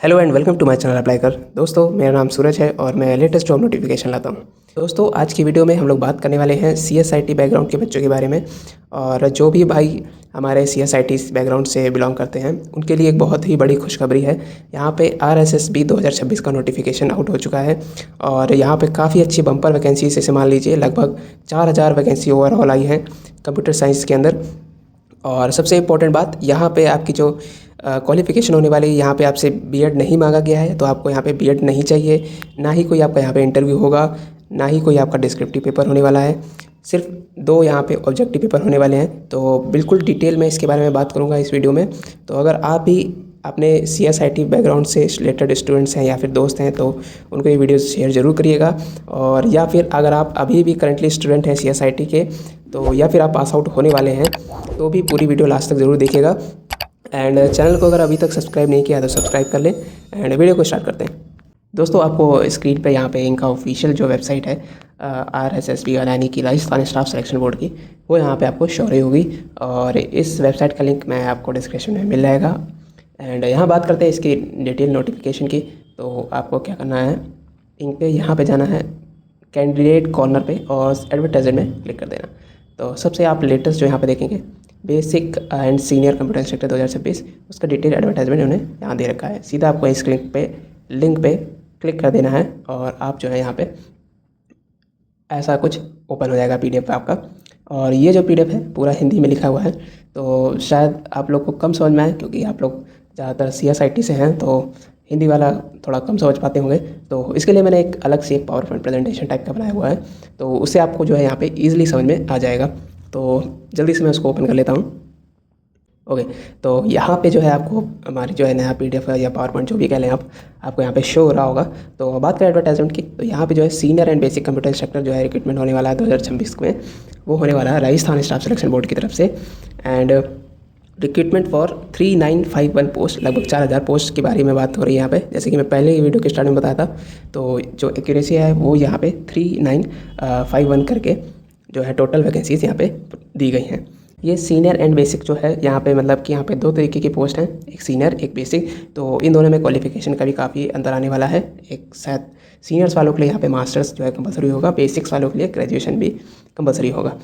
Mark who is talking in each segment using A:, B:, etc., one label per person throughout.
A: Hello and welcome to my channel apply कर। दोस्तों मेरा नाम सूरज है और मैं लेटेस्ट जॉब नोटिफिकेशन लाता हूँ। दोस्तों आज की वीडियो में हम लोग बात करने वाले हैं CSIT बैकग्राउंड के बच्चों के बारे में। और जो भी भाई हमारे CSIT बैकग्राउंड से बिलोंग करते हैं उनके लिए एक बहुत ही बड़ी खुशखबरी है। यहाँ पे RSSB 2026 का नोटिफिकेशन आउट हो चुका है और यहाँ पे काफ़ी अच्छी बम्पर वैकेंसी से मान लीजिए लगभग 4000 वैकेंसी ओवरऑल आई है कंप्यूटर साइंस के अंदर। और सबसे इम्पोर्टेंट बात यहाँ पे आपकी जो क्वालिफ़िकेशन होने वाली है, यहाँ पे आपसे बीएड नहीं मांगा गया है, तो आपको यहाँ पे बीएड नहीं चाहिए, ना ही कोई आपका यहाँ पे इंटरव्यू होगा, ना ही कोई आपका डिस्क्रिप्टिव पेपर होने वाला है। सिर्फ 2 यहाँ पे ऑब्जेक्टिव पेपर होने वाले हैं। तो बिल्कुल डिटेल में इसके बारे में बात करूँगा इस वीडियो में। तो अगर आप भी अपने CSIT बैकग्राउंड से रिलेटेड स्टूडेंट्स हैं या फिर दोस्त हैं तो उनको ये वीडियो शेयर ज़रूर करिएगा। और या फिर अगर आप अभी भी करंटली स्टूडेंट हैं CSIT के तो या फिर आप पास आउट होने वाले हैं तो भी पूरी वीडियो लास्ट तक ज़रूर देखिएगा। एंड चैनल को अगर अभी तक सब्सक्राइब नहीं किया तो सब्सक्राइब कर लें एंड वीडियो को स्टार्ट करते हैं। दोस्तों आपको स्क्रीन पे यहाँ पे इनका ऑफिशियल जो वेबसाइट है RSSB यानी कि राजस्थान स्टाफ सिलेक्शन बोर्ड की, वो यहाँ पे आपको शो रही होगी और इस वेबसाइट का लिंक मैं आपको डिस्क्रिप्शन में मिल जाएगा। एंड यहाँ बात करते हैं इसकी डिटेल नोटिफिकेशन की। तो आपको क्या करना है, इनके यहाँ पे जाना है कैंडिडेट कॉर्नर पे और एडवर्टाइजमेंट में क्लिक कर देना। तो सबसे आप लेटेस्ट जो यहाँ पे देखेंगे basic and senior computer instructor 2026, उसका डिटेल एडवर्टाइजमेंट उन्होंने यहाँ दे रखा है। सीधा आपको इस लिंक पे क्लिक कर देना है और आप जो है यहाँ पे ऐसा कुछ ओपन हो जाएगा PDF आपका। और ये जो PDF है पूरा हिंदी में लिखा हुआ है, तो शायद आप लोग को कम समझ में आए क्योंकि आप लोग ज़्यादातर CSIT से हैं तो हिंदी वाला थोड़ा कम समझ पाते होंगे। तो इसके लिए मैंने एक अलग से एक पावर पॉइंट प्रेजेंटेशन टाइप का बनाया हुआ है, तो उससे आपको जो है यहाँ पे ईजिली समझ में आ जाएगा। तो जल्दी से मैं उसको ओपन कर लेता हूँ। ओके, तो यहाँ पे जो है आपको हमारी जो है नया PDF या पावर पॉइंट जो भी कह लें आप, आपको यहाँ पे शो हो रहा होगा। तो बात करें एडवर्टाइजमेंट की, तो यहाँ पे जो है senior and basic computer instructor जो है रिक्रूटमेंट होने वाला है 2026 में, वो होने वाला है राजस्थान स्टाफ सिलेक्शन बोर्ड की तरफ से। एंड रिक्रूटमेंट फॉर 3951 पोस्ट, लगभग 4000 पोस्ट के बारे में बात हो रही है यहाँ पे। जैसे कि मैं पहले ही वीडियो के स्टार्ट में बताया था, तो जो एक्यूरेसी है वो यहाँ पे 3951 करके जो है टोटल वैकेंसीज यहाँ पे दी गई हैं। ये सीनियर एंड बेसिक जो है यहाँ पे मतलब कि यहाँ पे 2 तरीके की पोस्ट हैं, एक सीनियर एक बेसिक। तो इन दोनों में क्वालिफिकेशन का भी काफ़ी अंतर आने वाला है। एक शायद सीनियर्स वालों के लिए यहाँ पे मास्टर्स जो है कंपलसरी होगा, बेसिक्स वालों के लिए ग्रेजुएशन भी कंपलसरी होगा।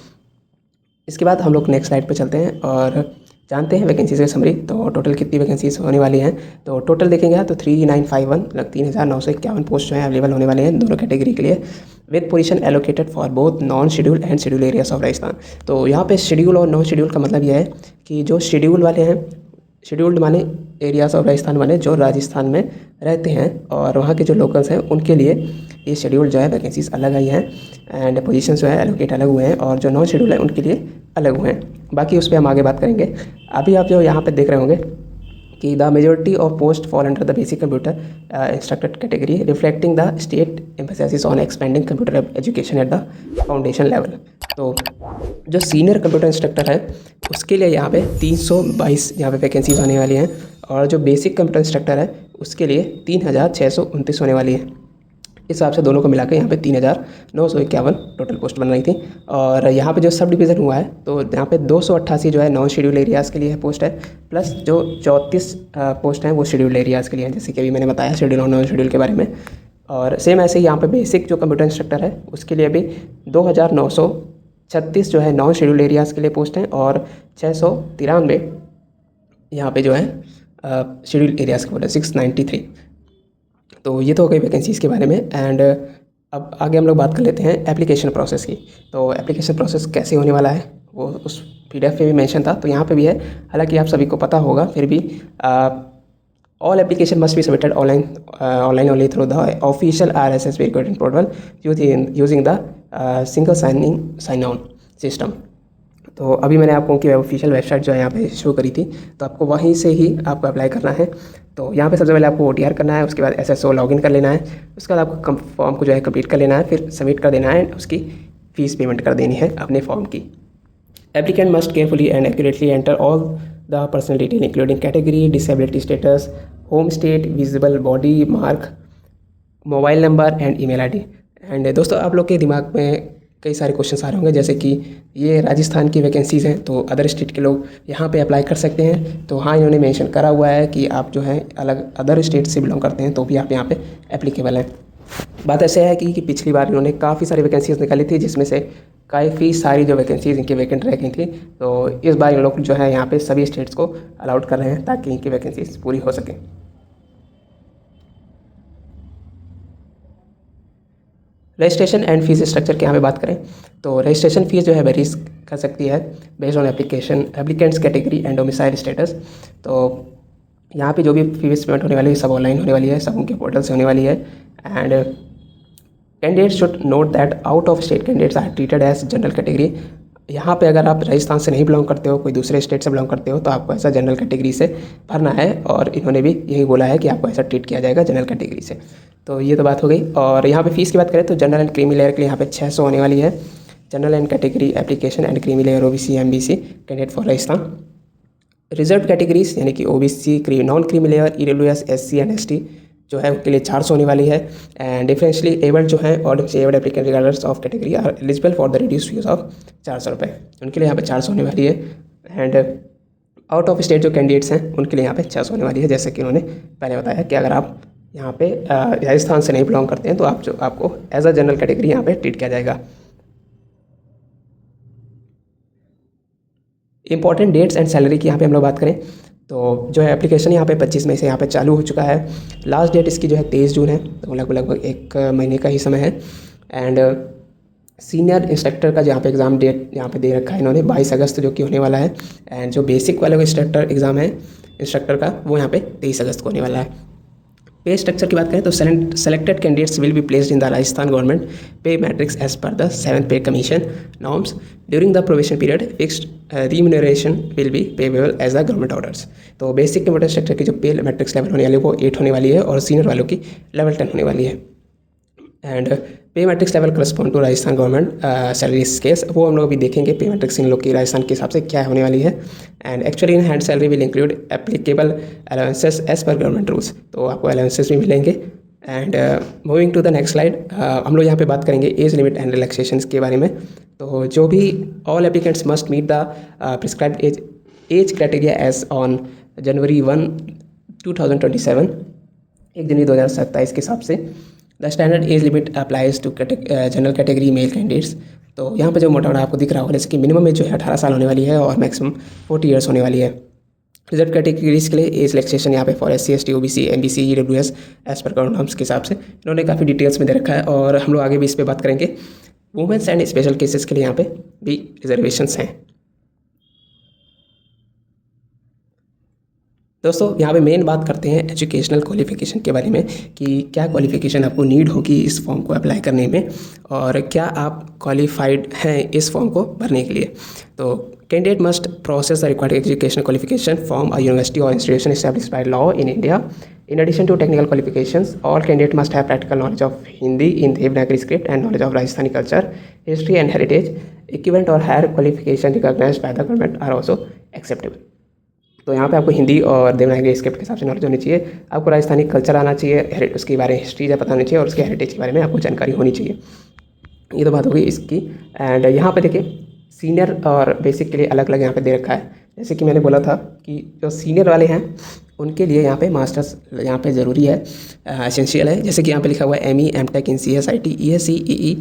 A: इसके बाद हम लोग नेक्स्ट स्लाइड पे चलते हैं और जानते हैं वैकेंसीज की समरी। तो टोटल कितनी वैकेंसीज होने वाली हैं, तो टोटल देखेंगे तो 3951 मतलब 3951 पोस्ट जो है अवेलेबल होने वाले हैं दोनों कैटेगरी के लिए, with position allocated for both non schedule and schedule areas of Rajasthan. तो यहाँ पे शेड्यूल और नॉन शेड्यूल का मतलब यह है कि जो शेड्यूल वाले हैं, शेड्यूल्ड माने एरियाज ऑफ राजस्थान वाले जो राजस्थान में रहते हैं और वहाँ के जो लोकल्स हैं उनके लिए ये शेड्यूल जो है वैकेंसीज अलग आई हैं एंड पोजीशन जो है एलोकेट अलग हुए हैं, और जो नॉन शेड्यूल है उनके लिए अलग हुए हैं। बाकी उस पर हम आगे बात करेंगे। अभी आप जो यहाँ पे देख रहे होंगे कि the majority of post fall under the basic computer instructor category, reflecting the state emphasis on expanding computer education at the foundation level. तो जो सीनियर कंप्यूटर इंस्ट्रक्टर है उसके लिए यहाँ पे 322 यहाँ पे वैकेंसीज आने वाली हैं, और जो बेसिक कंप्यूटर इंस्ट्रक्टर है उसके लिए 3629 होने वाली है। इस हिसाब से दोनों को मिला के यहाँ पे 3951 टोटल पोस्ट बन रही थी। और यहाँ पे जो सब डिवीज़न हुआ है तो यहाँ पे 288 जो है नॉन शेड्यूल एरियाज़ के लिए है पोस्ट है, प्लस जो 34 पोस्ट हैं वो शेड्यूल एरियाज़ के लिए हैं, जैसे कि अभी मैंने बताया शेड्यूल और नॉन शेड्यूल के बारे में। और सेम ऐसे ही यहाँ पे बेसिक जो कंप्यूटर इंस्ट्रक्टर है उसके लिए भी 2936 जो है नॉन शेड्यूल एरियाज़ के लिए पोस्ट हैं, और 693 यहाँ पे जो है शेड्यूल एरियाज़ के बोले 693। तो ये तो हो गई वैकेंसीज़ के बारे में। एंड अब आगे हम लोग बात कर लेते हैं एप्लीकेशन प्रोसेस की। तो एप्लीकेशन प्रोसेस कैसे होने वाला है वो उस PDF पे भी मेंशन था, तो यहाँ पे भी है। हालांकि आप सभी को पता होगा, फिर भी all application must be submitted online only through the official RSSB recruitment portal using the single sign on system. तो अभी मैंने आपको उनकी ऑफिशियल वेबसाइट जो है यहाँ पे शो करी थी, तो आपको वहीं से ही आपको अप्लाई करना है। तो यहाँ पे सबसे पहले आपको OTR करना है, उसके बाद SSO लॉगिन कर लेना है, उसके बाद आपको फॉर्म को जो है कंप्लीट कर लेना है, फिर सबमिट कर देना है, उसकी फ़ीस पेमेंट कर देनी है अपने फॉर्म की। Applicant must carefully and accurately enter all the personal detail including category, disability status, home state, visible body mark, mobile number and email ID। And दोस्तों आप लोग के दिमाग में कई सारे क्वेश्चन आ रहे होंगे, जैसे कि ये राजस्थान की वैकेंसीज़ हैं तो अदर स्टेट के लोग यहाँ पे अप्लाई कर सकते हैं। तो हाँ, इन्होंने मेंशन करा हुआ है कि आप जो है अलग अदर स्टेट से बिलोंग करते हैं तो भी आप यहाँ पे एप्लीकेबल हैं। बात ऐसे है कि पिछली बार इन्होंने काफ़ी सारी वैकेंसीज़ निकाली थी, जिसमें से काफ़ी सारी जो वैकेंसीज़ इनकी वैकेंट रह गई थी। तो इस बार इन लोग जो है यहाँ पे सभी स्टेट्स को अलाउड कर रहे हैं ताकि इनकी वैकेंसीज पूरी हो सकें। रजिस्ट्रेशन एंड फीस स्ट्रक्चर की यहाँ पे बात करें तो रजिस्ट्रेशन फीस जो है वेरीज कर सकती है based on applicants category and domicile status. तो यहाँ पे जो भी फीस पेमेंट होने वाली है सब ऑनलाइन होने वाली है, सब उनके पोर्टल से होने वाली है। And candidates should note that out of state candidates are treated as general category. यहाँ पे अगर आप राजस्थान से नहीं बिलोंग करते हो, कोई दूसरे स्टेट से बिलोंग करते हो, तो आपको ऐसा जनरल कैटेगरी से भरना है और इन्होंने भी यही बोला है कि आपको ऐसा ट्रीट किया जाएगा जनरल कैटेगरी से। तो ये तो बात हो गई। और यहाँ पे फीस की बात करें तो जनरल एंड क्रीमी लेयर के लिए यहाँ पे 600 होने वाली है। General and category application and creamy layer OBC MBC candidate for Rajasthan. Reserve categories यानी कि OBC non creamy layer EWS SC and ST जो है उनके लिए 400 होने वाली है। एंड डिफरेंशियली एबल्ड जो है और abled applicant regardless of category are eligible for the reduce fee of 400 रुपये, उनके लिए यहाँ पे 400 होने वाली है। एंड आउट ऑफ स्टेट जो कैंडिडेट्स हैं उनके लिए यहाँ पे 600 होने वाली है। जैसे कि उन्होंने पहले बताया कि अगर आप यहाँ पे राजस्थान से नहीं बिलोंग करते हैं तो आपको एज अ जनरल कैटेगरी यहाँ पे ट्रीट किया जाएगा। इंपॉर्टेंट डेट्स एंड सैलरी की यहाँ पे हम लोग बात करें तो जो है एप्लीकेशन यहाँ पे 25 मई से यहाँ पे चालू हो चुका है। लास्ट डेट इसकी जो है 23 जून है, तो लगभग 1 महीने का ही समय है। एंड सीनियर इंस्ट्रक्टर का यहाँ पे एग्ज़ाम डेट यहाँ पे दे रखा है इन्होंने 22 अगस्त जो कि होने वाला है। एंड जो बेसिक वाला इंस्ट्रक्टर एग्ज़ाम है इंस्ट्रक्टर का वो यहाँ पे 23 अगस्त को होने वाला है। पे स्ट्रक्चर की बात करें तो selected candidates will be placed in the Rajasthan government pay matrix as per the 7th pay commission norms during the probation period. Fixed remuneration will be payable as the government orders. तो basic computer structure की जो पे matrix level होने वाली है वो 8 होने वाली है और सीनियर वालों की लेवल 10 होने वाली है। And pay matrix level correspond to Rajasthan government salary scales, वो हम लोग अभी देखेंगे पे मैट्रिक्स इन लोग की राजस्थान के हिसाब से क्या होने वाली है। And actually in hand salary will include applicable allowances as per government rules, तो आपको अलाउंसेस भी मिलेंगे। And moving to the next slide, हम लोग यहाँ पे बात करेंगे एज लिमिट एंड रिलैक्सेशंस के बारे में। तो जो भी all applicants must meet the prescribed age criteria as on January 1, 2027, 1 जनवरी 2027 के हिसाब से। The standard age limit applies to general category male candidates. तो यहाँ पे जो मोटा मोटा आपको दिख रहा होगा जैसे कि मिनिमम एज जो है 18 साल होने वाली है और मैक्सिमम 40 ईयर्स होने वाली है। रिजर्व कैटेगरीज के लिए एज रिलैक्सेशन यहाँ पे for SC ST OBC MBC EWS as per government norms के हिसाब से इन्होंने काफ़ी डिटेल्स में दे रखा है और हम लोग आगे भी इस पर बात करेंगे। वुमेंस एंड स्पेशल केसेस के लिए यहाँ पे भी रिजर्वेशंस हैं। दोस्तों यहाँ पे मेन बात करते हैं एजुकेशनल क्वालिफिकेशन के बारे में कि क्या क्वालिफिकेशन आपको नीड होगी इस फॉर्म को अप्लाई करने में और क्या आप क्वालिफाइड हैं इस फॉर्म को भरने के लिए। तो candidate must process the required educational qualification from a university और institution established by law in India. In addition to technical qualifications, all candidates must have practical knowledge of Hindi in Devanagari script and knowledge of Rajasthani culture, history and heritage. Equivalent or higher qualification recognized by the government are also acceptable. तो यहाँ पे आपको हिंदी और Devanagari script के हिसाब से knowledge होनी चाहिए, आपको राजस्थानी कल्चर आना चाहिए, उसके बारे में हिस्ट्री पता होनी चाहिए और उसके हेरिटेज के बारे में आपको जानकारी होनी चाहिए। ये तो बात होगी इसकी। एंड यहाँ पे देखिए सीनियर और बेसिक के लिए अलग अलग यहाँ पे दे रखा है। जैसे कि मैंने बोला था कि जो सीनियर वाले हैं उनके लिए यहाँ पे मास्टर्स यहाँ पे ज़रूरी है, एसेंशियल है। जैसे कि यहाँ पे लिखा हुआ है ME M.Tech इन CSIT ESC EE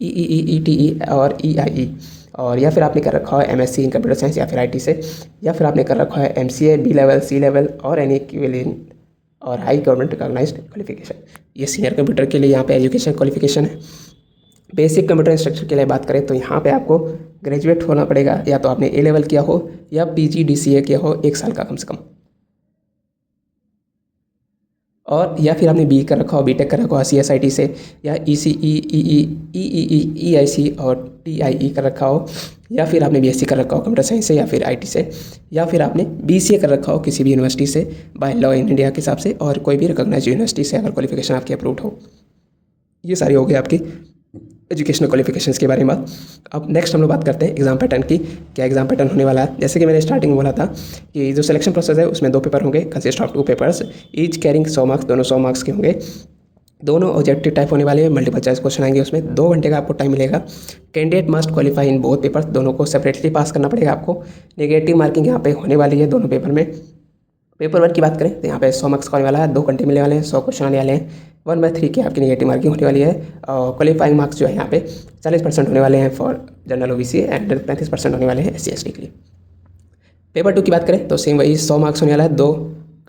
A: EEE और EIE, और या फिर आपने कर रखा है MSc इन कंप्यूटर साइंस या फिर IT से, या फिर आपने कर रखा है MCA B level C level और एनी इक्विवेलेंट और हाई गवर्नमेंट रिकॉग्नाइज्ड क्वालिफिकेशन। ये सीनियर कंप्यूटर के लिए यहाँ पे एजुकेशन क्वालिफिकेशन है। बेसिक कंप्यूटर इंस्ट्रक्चर के लिए बात करें तो यहाँ पे आपको ग्रेजुएट होना पड़ेगा, या तो आपने A लेवल किया हो या PG DCA किया हो 1 साल का कम से कम, और या फिर आपने BE कर रखा हो, BTech कर रखा हो CSIT से, या ECE EEE EIC और TIE कर रखा हो, या फिर आपने BSc कर रखा हो कंप्यूटर साइंस से या फिर IT से, या फिर आपने BCA कर रखा हो किसी भी यूनिवर्सिटी से बाय लॉ इन इंडिया के हिसाब से, और कोई भी रिकॉग्नाइज्ड यूनिवर्सिटी से अगर क्वालिफिकेशन आपकी अप्रूव्ड हो। ये सारी हो गई आपकी एजुकेशनल क्वालिफिकेशंस के बारे में बात। अब नेक्स्ट हम लोग बात करते हैं एग्जाम पैटर्न की। क्या एग्जाम पैटर्न होने वाला है? जैसे कि मैंने स्टार्टिंग में बोला था कि जो सिलेक्शन प्रोसेस है उसमें 2 पेपर होंगे, consist of 2 papers each carrying 100 marks, दोनों 100 मार्क्स के होंगे। दोनों ऑब्जेक्टिव टाइप होने वाले हैं, मल्टीपल चॉइस क्वेश्चन आएंगे उसमें। 2 घंटे का आपको टाइम मिलेगा। Candidate must qualify in both papers, दोनों को सेपरेटली पास करना पड़ेगा आपको। नेगेटिव मार्किंग यहाँ पे होने वाली है दोनों पेपर में। पेपर 1 की बात करें तो यहाँ पे 100 मार्क्स का होने वाला है, 2 घंटे मिलने वाले हैं, 100 क्वेश्चन आने वाले हैं। 1/3 की आपकी नेगेटिव मार्किंग होने वाली है। और क्वालिफाइंग मार्क्स जो है यहाँ पे 40% होने वाले हैं फॉर जनरल OBC एंड 35% होने वाले हैं SC ST के लिए। पेपर 2 की बात करें तो सेम वही 100 मार्क्स होने वाला है, 2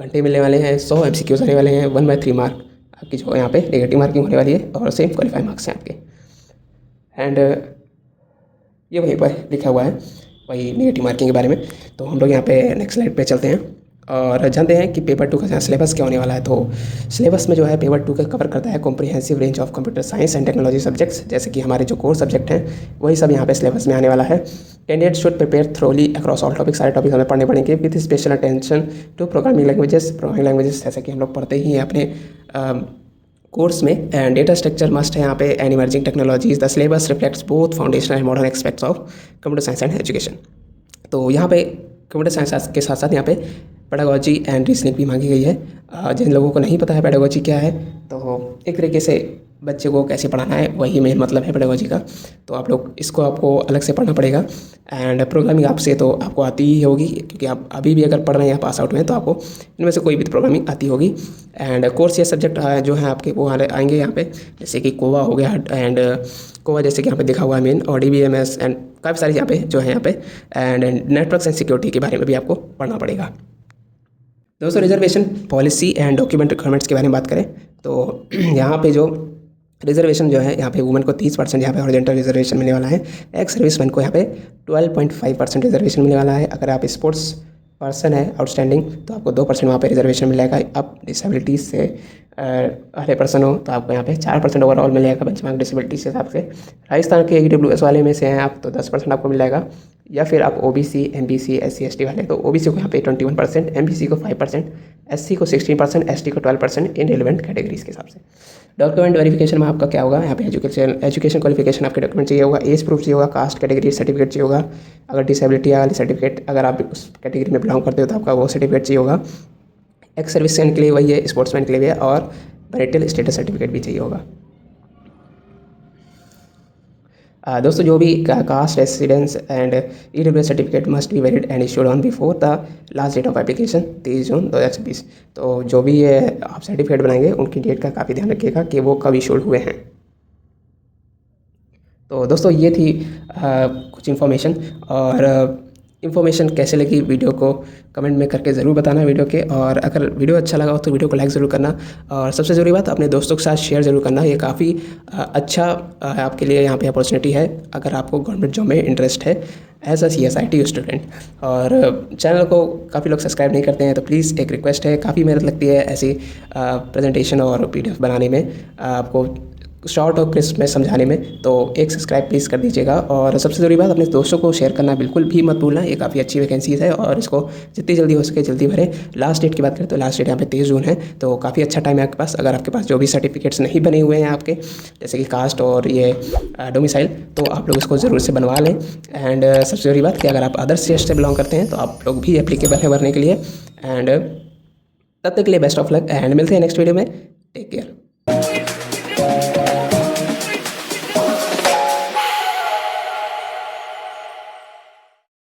A: घंटे मिलने वाले हैं, 100 MCQs आने वाले हैं, 1/3 मार्क आपकी जो यहाँ पे नेगेटिव मार्किंग होने वाली है और सेम क्वालिफाइंग मार्क्स हैं आपके। एंड ये वहीं पर लिखा हुआ है वही नेगेटिव मार्किंग के बारे में। तो हम लोग यहाँ पे नेक्स्ट स्लाइड पे चलते हैं और जानते हैं कि पेपर 2 का सिलेबस क्या होने वाला है। तो सिलेबस में जो है पेपर 2 का कवर करता है comprehensive range of computer science and technology subjects, जैसे कि हमारे जो कोर सब्जेक्ट हैं वही सब यहाँ पे सिलेबस में आने वाला है। Candidate should prepare thoroughly across all topic, सारे टॉपिक हमें पढ़ने पड़ेंगे with special attention to programming languages जैसे कि हम लोग पढ़ते ही हैं अपने कोर्स में। एंड डेटा स्ट्रक्चर मस्ट है यहाँ पे and emerging technologies. The syllabus reflects both foundational and modern aspects of computer science and education. तो यहाँ पे कंप्यूटर साइंस के साथ साथ यहाँ पे पेडागोजी एंड रीजनिंग भी मांगी गई है। जिन लोगों को नहीं पता है पेडागोजी क्या है, तो एक तरीके से बच्चे को कैसे पढ़ाना है वही मेन मतलब है पेडागोजी का। तो आप लोग इसको आपको अलग से पढ़ना पड़ेगा। एंड प्रोग्रामिंग आपसे तो आपको आती ही होगी, क्योंकि आप अभी भी अगर पढ़ रहे हैं या पास आउट में तो आपको इनमें से कोई भी प्रोग्रामिंग आती होगी। एंड कोर्स या सब्जेक्ट जो है आपके वो आएंगे यहाँ पे, जैसे कि कोवा हो गया एंड कोवा जैसे कि यहाँ पे दिखा हुआ है मेन, और DBMS एंड काफ़ी सारी यहाँ पे जो है यहाँ पे एंड नेटवर्क एंड सिक्योरिटी के बारे में भी आपको पढ़ना पड़ेगा। दोस्तों reservation policy and document requirements के बारे में बात करें तो यहाँ पे जो रिजर्वेशन जो है यहाँ पे वुमेन को 30% यहाँ पे हॉरिजॉन्टल रिजर्वेशन मिलने वाला है। एक्स सर्विसमैन को यहाँ पे 12.5% रिजर्वेशन मिलने वाला है। अगर आप स्पोर्ट्स पर्सन है आउटस्टैंडिंग तो आपको 2% वहाँ पे रिजर्वेशन मिलेगा। आप डिसेबिलिटीज़ से अरे पर्सन हो तो आपको यहाँ पे 4% ओवरऑल मिलेगा बेंचमार्क डिसेबिलिटीज़ के हिसाब से। राजस्थान के EWS वाले में से हैं आप तो 10% आपको मिलेगा, या फिर आप OBC MBC SC ST वाले तो OBC को यहाँ पे 21%, MBC को 5%, SC को 16%, ST को 12% इन रिलेवेंट कैटेगरीज के हिसाब से। डॉक्यूमेंट वेरिफिकेशन में आपका क्या होगा, यहाँ पे एजुकेशन क्वालिफिकेशन आपके डॉक्यूमेंट चाहिए होगा, एज प्रूफ चाहिए होगा, कास्ट कैटेगरी सर्टिफिकेट चाहिए होगा, अगर डिसेबिलिटी वाली सर्टिफिकेट अगर आप उस कैटेगरी में बिलोंग करते हो तो आपका वो सर्टिफिकेट चाहिए होगा। एक्स सर्विसमैन के लिए वही है, स्पोर्ट्समैन के लिए भी है, और मैरिटल स्टेटस सर्टिफिकेट भी चाहिए होगा। दोस्तों जो भी caste residence and EWS certificate must be valid and issued on before the last date of application 23 June 2026। तो जो भी ये आप सर्टिफिकेट बनाएंगे उनकी डेट का काफ़ी ध्यान रखिएगा कि वो कब इशूड हुए हैं। तो दोस्तों ये थी कुछ इन्फॉर्मेशन, और इन्फॉर्मेशन कैसे लगी वीडियो को कमेंट में करके ज़रूर बताना वीडियो के। और अगर वीडियो अच्छा लगा हो तो वीडियो को लाइक ज़रूर करना, और सबसे ज़रूरी बात अपने दोस्तों के साथ शेयर ज़रूर करना। ये काफ़ी अच्छा आपके लिए यहाँ पे अपॉर्चुनिटी है अगर आपको गवर्नमेंट जॉब में इंटरेस्ट है एज अ CSIT स्टूडेंट। और चैनल को काफ़ी लोग सब्सक्राइब नहीं करते हैं, तो प्लीज़ एक रिक्वेस्ट है, काफ़ी मेहनत लगती है ऐसी प्रेजेंटेशन और PDF बनाने में, आपको शॉर्ट और क्रिस्प में समझाने में, तो एक सब्सक्राइब प्लीज़ कर दीजिएगा। और सबसे ज़रूरी बात अपने दोस्तों को शेयर करना बिल्कुल भी मत भूलना। ये काफ़ी अच्छी वैकेंसीज़ है और इसको जितनी जल्दी हो सके जल्दी भरें। लास्ट डेट की बात करें तो लास्ट डेट यहाँ पे 23 जून है, तो काफ़ी अच्छा टाइम है आपके पास। अगर आपके पास जो भी सर्टिफिकेट्स नहीं बने हुए हैं आपके, जैसे कि कास्ट और ये डोमिसाइल, तो आप लोग इसको ज़रूर से बनवा लें। एंड सबसे ज़रूरी बात कि अगर आप अदर स्टेट से बिलोंग करते हैं तो आप लोग भी एप्लीकेबल है भरने के लिए। एंड तब तक के लिए बेस्ट ऑफ लक एंड मिलते हैं नेक्स्ट वीडियो में। Take care.